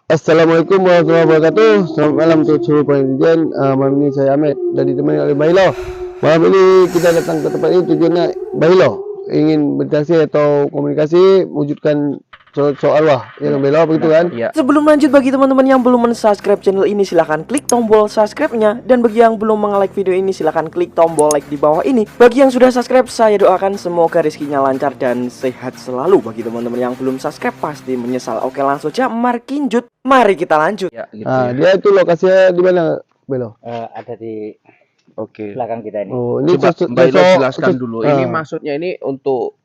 Assalamualaikum warahmatullahi wabarakatuh. Selamat malam untuk seluruh penonton. Malam ini saya Ahmed dan ditemani oleh Bailo. Malam ini kita datang ke tempat ini tujuannya Bailo ingin berinteraksi atau komunikasi wujudkan soal wah ya Bailo begitu kan? Ya. Sebelum lanjut, bagi teman-teman yang belum men-subscribe channel ini silahkan klik tombol subscribe-nya. Dan bagi yang belum nge-like video ini silahkan klik tombol like di bawah ini. Bagi yang sudah subscribe, saya doakan semoga rezekinya lancar dan sehat selalu. Bagi teman-teman yang belum subscribe pasti menyesal. Oke, langsung aja markinjut. Mari kita lanjut. Ya, gitu Dia itu lokasinya di mana Bailo? Ada di Oke. belakang kita ini. Oh, ini Coba Mbak Ilo jelaskan dulu. Ini Ah. maksudnya ini untuk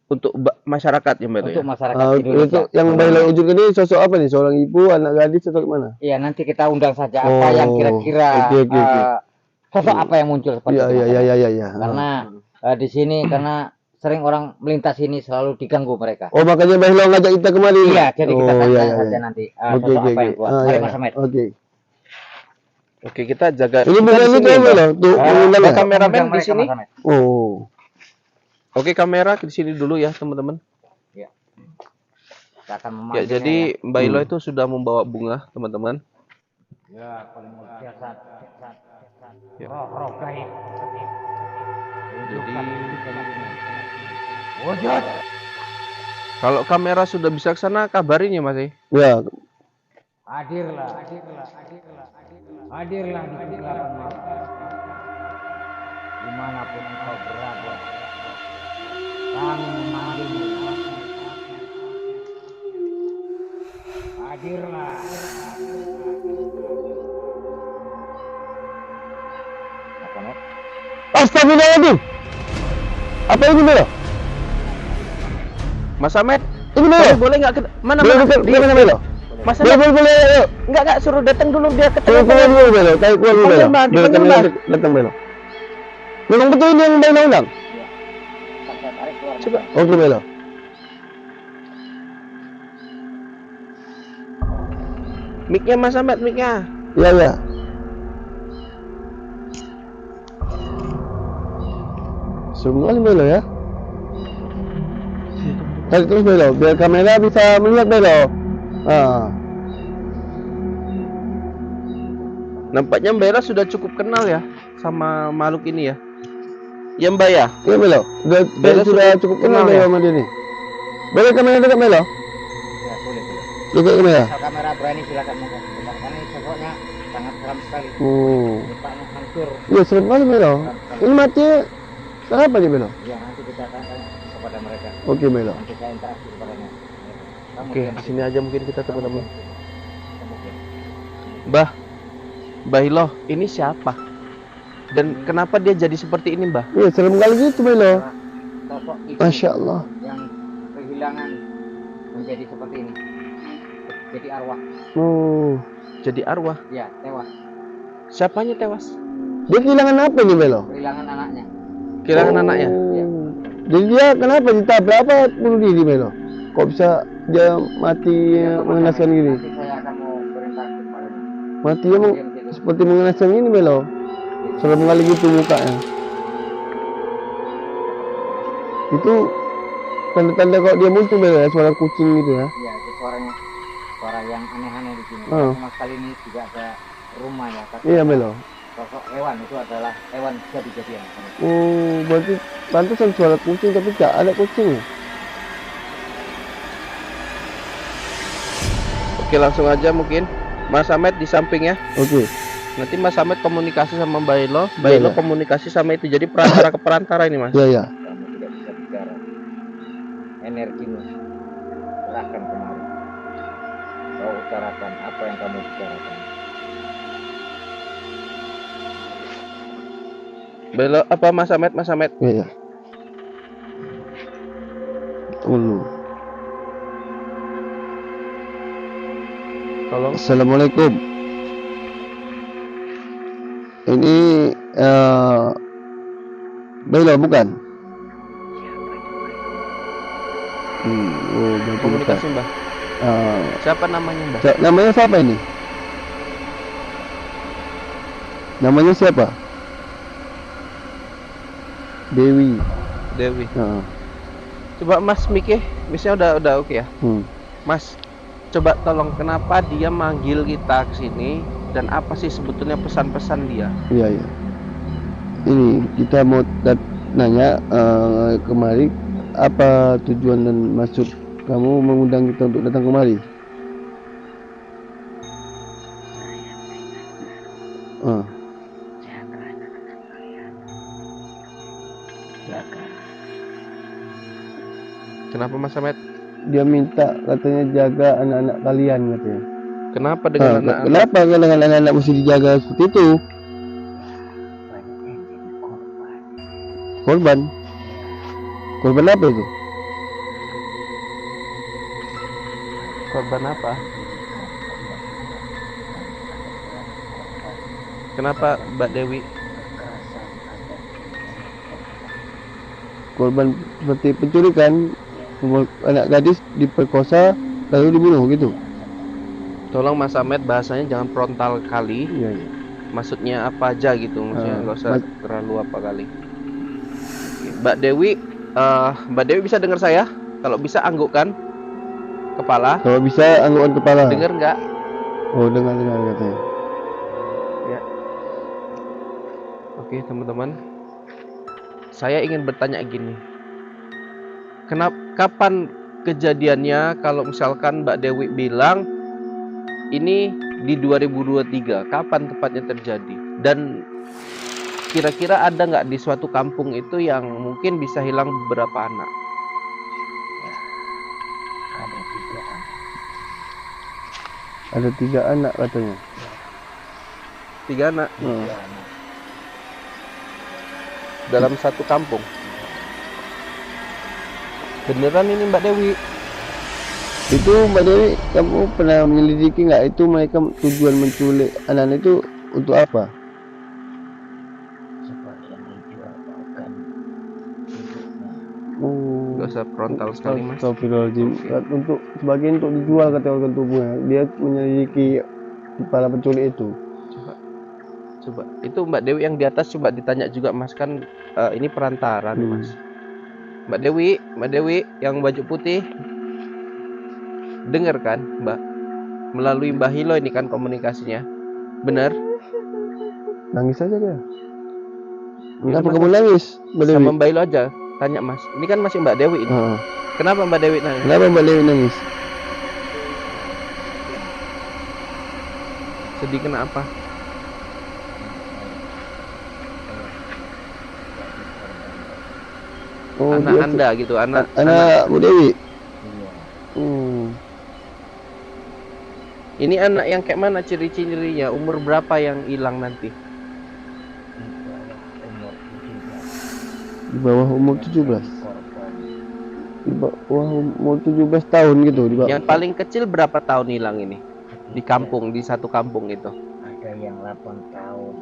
untuk masyarakat ya Mbak Ilo Untuk ya? masyarakat itu Indonesia. yang Bailo wujudkan ini sosok apa nih? Seorang ibu, anak gadis atau mana? Iya, nanti kita undang saja apa yang kira-kira Oke. sosok apa yang muncul seperti itu. Iya. Karena di sini karena sering orang melintas ini selalu diganggu mereka. Oh, makanya Bailo ngajak kita kemari. Iya, jadi kita tanya iya. saja nanti Oke, sosok apa yang buat. Mari Mas Ahmed. Oke. Oke, kita jaga. Ini kita bukan di itu sini, ya, Mbak. loh. Tuh, Ada ya? kameramen Undang di mereka, sini. Mas Ahmed. Oh. Oke, kamera di sini dulu ya, teman-teman. Iya. Kita akan Ya, memanggilnya jadi Mbak Ilo itu sudah membawa bunga, teman-teman. ya paling biasa. Ya. Roh gaib. Jadi Wujud. kalau kamera sudah bisa ke sana kabarin ya Mas. Ya. Hadirlah di kegelapan malam. Dimanapun engkau berada, kami memanggilmu. Hadirlah. Apa nih? Astagfirullahaladzim. Apa ini Belo? Mas Ahmed, Ini Belo. boleh nggak ke mana Belo, mana? di mana Belo? Mas Boleh, Ahmed, boleh, ayo. enggak suruh datang dulu dia ke Keluar tengah. dulu Belo. Tarik keluar dulu Belo. Dipanggil, Mbak, Belo, dipanggil, kami Mbak. datang Belo. Memang betul ini yang Belo undang? Saya tarik keluar. Coba. Oke Belo. Mic-nya Mas Ahmed, mic-nya. Iya. Serem kali Belo ya. Tarik terus Belo, biar kamera bisa melihat Belo. Nampaknya Mbak Ira sudah cukup kenal ya sama makhluk ini ya. Ya Mbak ya? Iya Belo. Belo Sudah cukup kenal kenal Belo ya? sama dia nih. Boleh kamera dekat Belo? Ya, boleh. Dekat kamera. Kalau kamera berani silakan monggo. Karena ini sosoknya sangat seram sekali. Mukanya hancur. Iya serem kali Belo. Ini mati. Kenapa nih Belo? Ya, nanti kita akan tanya kepada mereka. Oke Belo. Nanti saya interaksi kepadanya. Kamu Oke, diam di di sini aja mungkin kita teman-teman. Kamu diam. Mbah Ilo, ini siapa? Dan kenapa dia jadi seperti ini, Mbah? Iya serem kali gitu Belo. Sosok itu Masya Allah. yang kehilangan menjadi seperti ini. Jadi arwah. Oh. Jadi arwah. Ya, tewas. Siapanya tewas? Dia kehilangan apa nih Belo? Kehilangan anaknya. Kehilangan anaknya. Iya. Jadi dia kenapa ditabrak apa bunuh diri Belo? Kok bisa dia mati mengenaskan gini? Nanti saya akan mau berinteraksi kepadanya. Mati emang Diam di situ. seperti mengenaskan gini Belo. Serem kali gitu mukanya. Itu tanda-tanda kalau dia muncul Belo ya, suara kucing gitu ya. Iya, itu suaranya. Suara yang aneh-aneh di sini. Oh. Sama sekali ini juga ada rumah ya. Tapi Iya Belo. sosok hewan itu adalah hewan jadi-jadian. Oh, berarti pantesan suara kucing tapi tidak ada kucing. Oke, langsung aja mungkin. Mas Ahmed di samping ya. Oke. Nanti Mas Ahmed komunikasi sama Mbak Ilo, Mbak Ilo Iya. komunikasi sama itu. Jadi perantara ke perantara ini, Mas. Iya. Kamu tidak bisa bicara. Energimu serahkan kemari. Kau utarakan apa yang kamu bicarakan. Mbak Ilo, apa Mas Ahmed? Mas Ahmed. Iya. Tunggu. Tolong. Assalamualaikum. Ini Belo bukan? Oh, berarti Komunikasi, bukan. Mbah. Siapa namanya, Mbah? Namanya siapa ini? Namanya siapa? Dewi. Dewi. Heeh. Coba Mas mic-nya, mic-nya udah oke ya. Hmm. Mas, coba tolong kenapa dia manggil kita ke sini dan apa sih sebetulnya pesan-pesan dia? Iya, iya. Ini kita mau nanya kemari apa tujuan dan maksud kamu mengundang kita untuk datang kemari? Ah, Kenapa Mas Samet? dia minta katanya jaga anak-anak kalian katanya. Kenapa dengan anak-anak? Kenapa dengan anak-anak mesti dijaga seperti itu? Korban? Korban apa itu? Korban apa? Kenapa Mbak Dewi? Korban seperti penculikan, anak gadis diperkosa lalu dibunuh gitu. Tolong Mas Samet bahasanya jangan frontal kali. Iya, iya. Maksudnya apa aja gitu, maksudnya nggak usah Mas- terlalu apa kali. Oke, Mbak Dewi bisa dengar saya? Kalau bisa anggukkan kepala. Kalau bisa anggukan kepala. Dengar nggak? Oh, dengar katanya. Ya. Oke teman-teman, saya ingin bertanya gini. Kapan kejadiannya? Kalau misalkan Mbak Dewi bilang ini di 2023, kapan tepatnya terjadi? Dan kira-kira ada nggak di suatu kampung itu yang mungkin bisa hilang beberapa anak? Ada 3 anak katanya. 3 anak dalam satu kampung. Beneran ini Mbak Dewi? Itu Mbak Dewi, kamu pernah menyelidiki nggak itu mereka tujuan menculik anak itu untuk apa? Oh, Gak usah frontal sekali Mas. Astagfirullahaladzim. Untuk sebagian untuk dijual kata organ tubuhnya. Dia menyelidiki para penculik itu. Coba itu Mbak Dewi yang di atas coba ditanya juga Mas, kan ini perantara nih Mas. Mbak Dewi yang baju putih, dengar kan Mbak? Melalui Mbak Hilo ini kan komunikasinya, benar? Nangis aja dia. Ya, Kenapa Mas, kamu nangis, Mbak Dewi? sama Mbak Hilo aja, tanya Mas. Ini kan masih Mbak Dewi ini. Kenapa Mbak Dewi nangis? Kenapa Mbak Dewi nangis? Sedih kenapa? Oh, Anak dia- Anda gitu, anak Bu Dewi. Iya. Ini anak yang kayak mana ciri-cirinya? Umur berapa yang hilang nanti? Di bawah umur 17. Korban Di bawah umur 17 tahun gitu. Di bawah. Yang paling kecil berapa tahun hilang ini? Di kampung, di satu kampung itu. ada yang 8 tahun.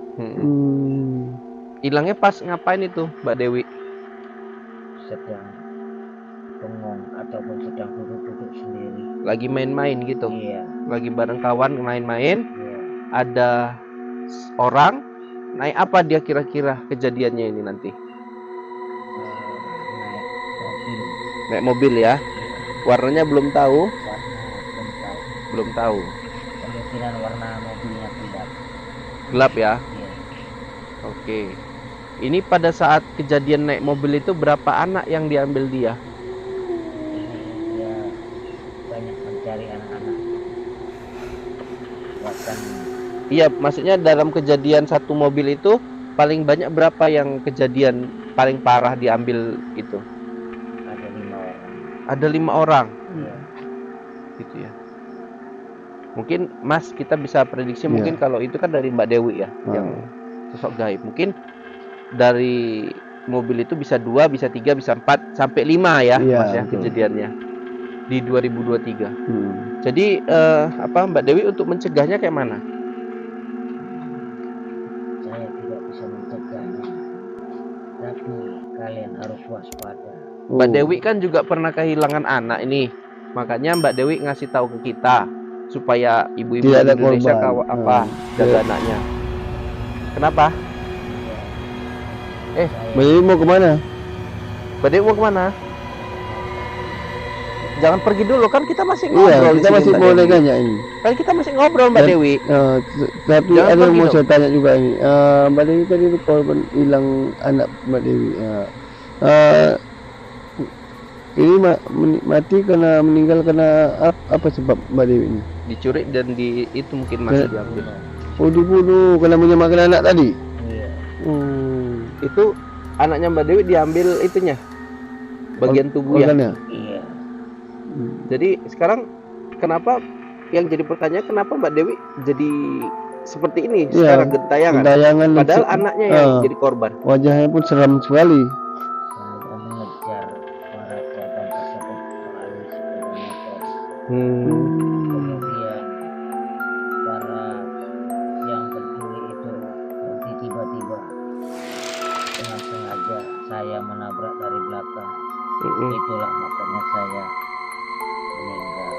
Hilangnya pas ngapain itu, Mbak Dewi? Sedang bengong ataupun sedang duduk-duduk sendiri. Lagi main-main gitu. Iya, Lagi bareng kawan main-main, iya. ada orang naik apa dia kira-kira kejadiannya ini nanti? Naik mobil. Naik mobil ya. Warnanya belum tahu, Warna belum tahu. belum tahu. Kemungkinan warna mobilnya gelap. Gelap ya. Iya. Oke. Ini pada saat kejadian naik mobil itu berapa anak yang diambil dia? Dia banyak mencari anak-anak. Bahkan Iya, maksudnya dalam kejadian satu mobil itu paling banyak berapa yang kejadian paling parah diambil itu? ada 5 orang. Ada 5 orang, Iya. gitu ya. Mungkin Mas kita bisa prediksi Iya. mungkin kalau itu kan dari Mbak Dewi ya, yang sosok gaib. Mungkin dari mobil itu bisa 2, bisa 3, bisa 4 sampai 5 ya, Iya, Mas ya, betul. kejadiannya di 2023. Jadi Mbak Dewi untuk mencegahnya kayak mana? Saya tidak bisa mencegahnya. Tapi kalian harus waspada. Mbak Dewi kan juga pernah kehilangan anak ini. Makanya Mbak Dewi ngasih tahu ke kita supaya ibu-ibu Tidak ada Indonesia korban. jaga anaknya. Kenapa? Mbak Dewi mau kemana? Mbak Dewi mau kemana? jangan pergi dulu kan kita masih Iya, ngobrol di kita sini, masih Mbak mau Dewi. nanya ini. Kan kita masih ngobrol Mbak Dan, Dewi. Tapi Jangan ada yang pergi mau dong. saya tanya juga ini. Mbak Dewi tadi itu korban hilang anak Mbak Dewi. Ini mati karena meninggal karena apa sebab Mbak Dewi ini? Dicuri dan itu mungkin masih Ya. diambil. Oh, dibunuh karena menyelamatkan anak tadi. Iya. Itu anaknya Mbak Dewi diambil itunya, bagian tubuh ya. Organnya. Iya. Jadi sekarang kenapa yang jadi pertanyaan kenapa Mbak Dewi jadi seperti ini Iya, secara gentayangan? Gentayangan. Padahal anaknya yang Ah. jadi korban. Wajahnya pun seram sekali. Saya mengejar para korban tersebut melalui sepeda motor. Kemudian para yang pencuri itu berhenti tiba-tiba. Dengan sengaja saya menabrak dari belakang. Itulah makanya saya meninggal.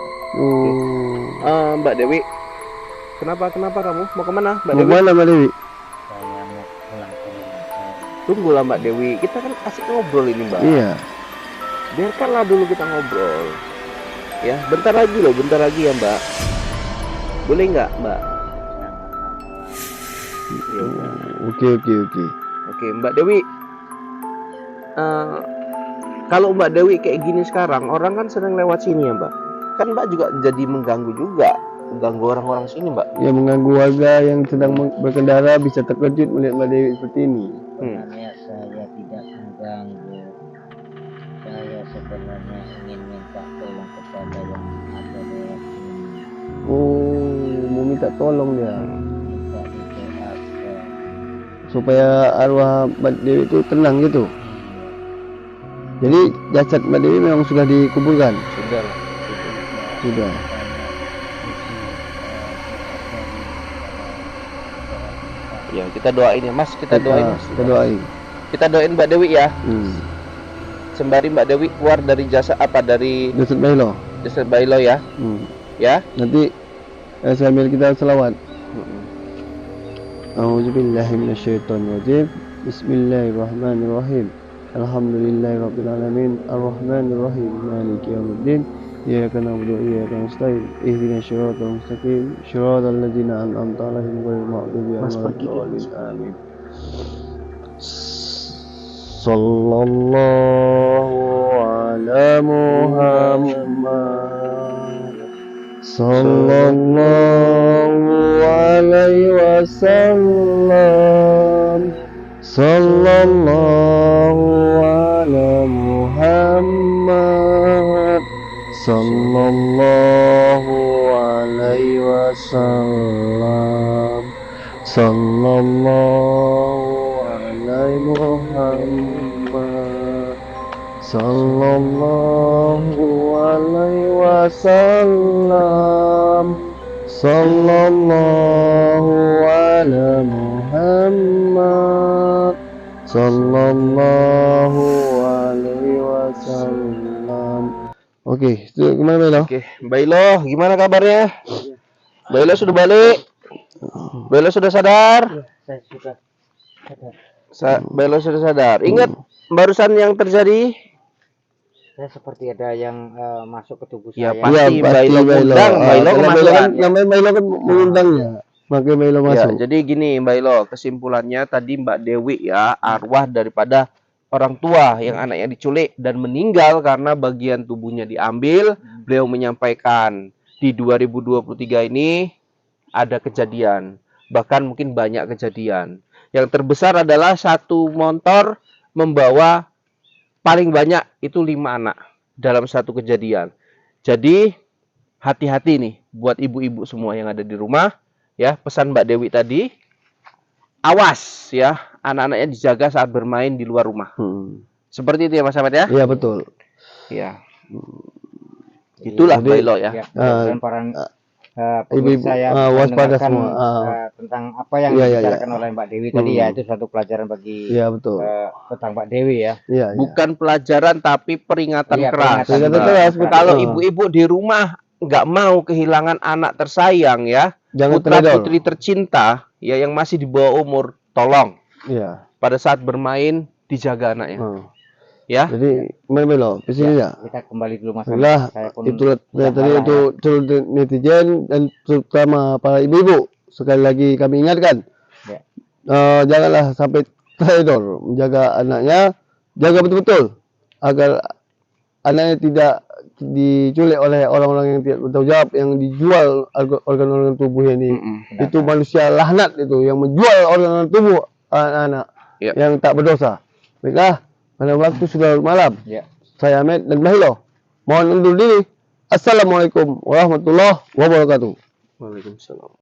Mbak Dewi, kenapa kamu mau kemana Mbak Mau Dewi? mana Mbak Dewi? Saya mau pulang ke rumah saya. Tunggulah Mbak Dewi, kita kan asik ngobrol ini Mbak. Iya. Biarkanlah dulu kita ngobrol. Ya, bentar lagi ya Mbak. Boleh nggak Mbak? Ya udah. Oke. Oke Mbak Dewi. Kalau Mbak Dewi kayak gini sekarang, orang kan sering lewat sini ya Mbak. Kan Mbak juga jadi mengganggu orang-orang sini Mbak. Ya, mengganggu warga yang sedang berkendara bisa terkejut melihat Mbak Dewi seperti ini. Sebenarnya saya tidak mengganggu. Saya sebenarnya ingin minta tolong kepada yang ada lewat sini. Oh, mau minta tolong dia Minta didoakan. supaya arwah Mbak Dewi itu tenang gitu. Jadi jasad Mbak Dewi memang sudah dikuburkan. Sudah lah. Sudah. Ya kita doain ya Mas, kita doain Mas. Kita doain. Kita doain Mbak Dewi ya. Sembari Mbak Dewi keluar dari dari Jasad Bailo. Jasad Bailo ya. Ya. Nanti sambil kita selawat. A'udzubillahi minasyaitonirrajim. Bismillahirrahmanirrahim. Alhamdulillahirabbil alamin. Arrahmanirrahim. Maliki yaumiddin. Iyyaka na'budu wa iyyaka nasta'in. Ihdinas siratal mustaqim. Shiratal ladzina an'amta 'alaihim ghairil maghdubi 'alaihim waladdallin. Amin. Sallallahu ala Muhammad. Sallallahu alaihi wasallam. Sallallahu ala Muhammad. Sallallahu alaihi wasallam. Sallallahu alaihi Muhammad. Sallallahu alaihi wasallam. Sallallahu ala Muhammad. Sallallahu alaihi wasallam. Oke, gimana Bailo? Oke, Bailo, gimana kabarnya? Bailo sudah balik? Bailo sudah sadar? Saya sudah sadar. Bailo sudah sadar. Ingat barusan yang terjadi? Saya seperti ada yang masuk ke tubuh Ya, saya. pasti Bailo undang, Bailo Karena kemasukan. namanya Bailo kan mengundangnya. Makanya Bailo Ya, masuk. jadi gini Bailo, kesimpulannya tadi Mbak Dewi ya, arwah daripada orang tua yang anaknya diculik dan meninggal karena bagian tubuhnya diambil. Beliau menyampaikan di 2023 ini ada kejadian, bahkan mungkin banyak kejadian. Yang terbesar adalah satu motor membawa paling banyak itu 5 anak dalam satu kejadian. Jadi hati-hati nih buat ibu-ibu semua yang ada di rumah. Ya, pesan Mbak Dewi tadi, awas ya, anak-anaknya dijaga saat bermain di luar rumah. Seperti itu ya Mas Ahmad ya? Iya betul. Ya. Itulah Jadi, Bailo ya. Dan para ibu-ibu, pemirsa yang waspada mendengarkan, semua. tentang apa yang Iya, dibicarakan oleh Mbak Dewi tadi ya, itu satu pelajaran bagi Iya betul. tentang Mbak Dewi ya. Iya. Bukan pelajaran tapi peringatan Iya, keras. Peringatan Mbak. keras, betul. Kalau ibu-ibu di rumah nggak mau kehilangan anak tersayang ya, Jangan putra teledor. putri tercinta ya yang masih di bawah umur, tolong Iya. pada saat bermain dijaga anaknya. Ya. Jadi Milo di sini ya. Kita kembali dulu Mas. Baiklah, Saya pun itulah udah tadi lelah untuk seluruh netizen dan terutama para ibu-ibu. Sekali lagi kami ingatkan, Ya. janganlah sampai traidor menjaga anaknya, jaga betul-betul agar anaknya tidak diculik oleh orang-orang yang tidak bertanggung jawab, yang dijual organ-organ tubuhnya ini. Itu manusia laknat itu yang menjual organ tubuh anak-anak Ya. yang tak berdosa. Baiklah, pada waktu sudah malam. Ya. Saya Ahmed dan Mahilo. Mohon undur diri. Assalamualaikum warahmatullahi wabarakatuh. Waalaikumsalam.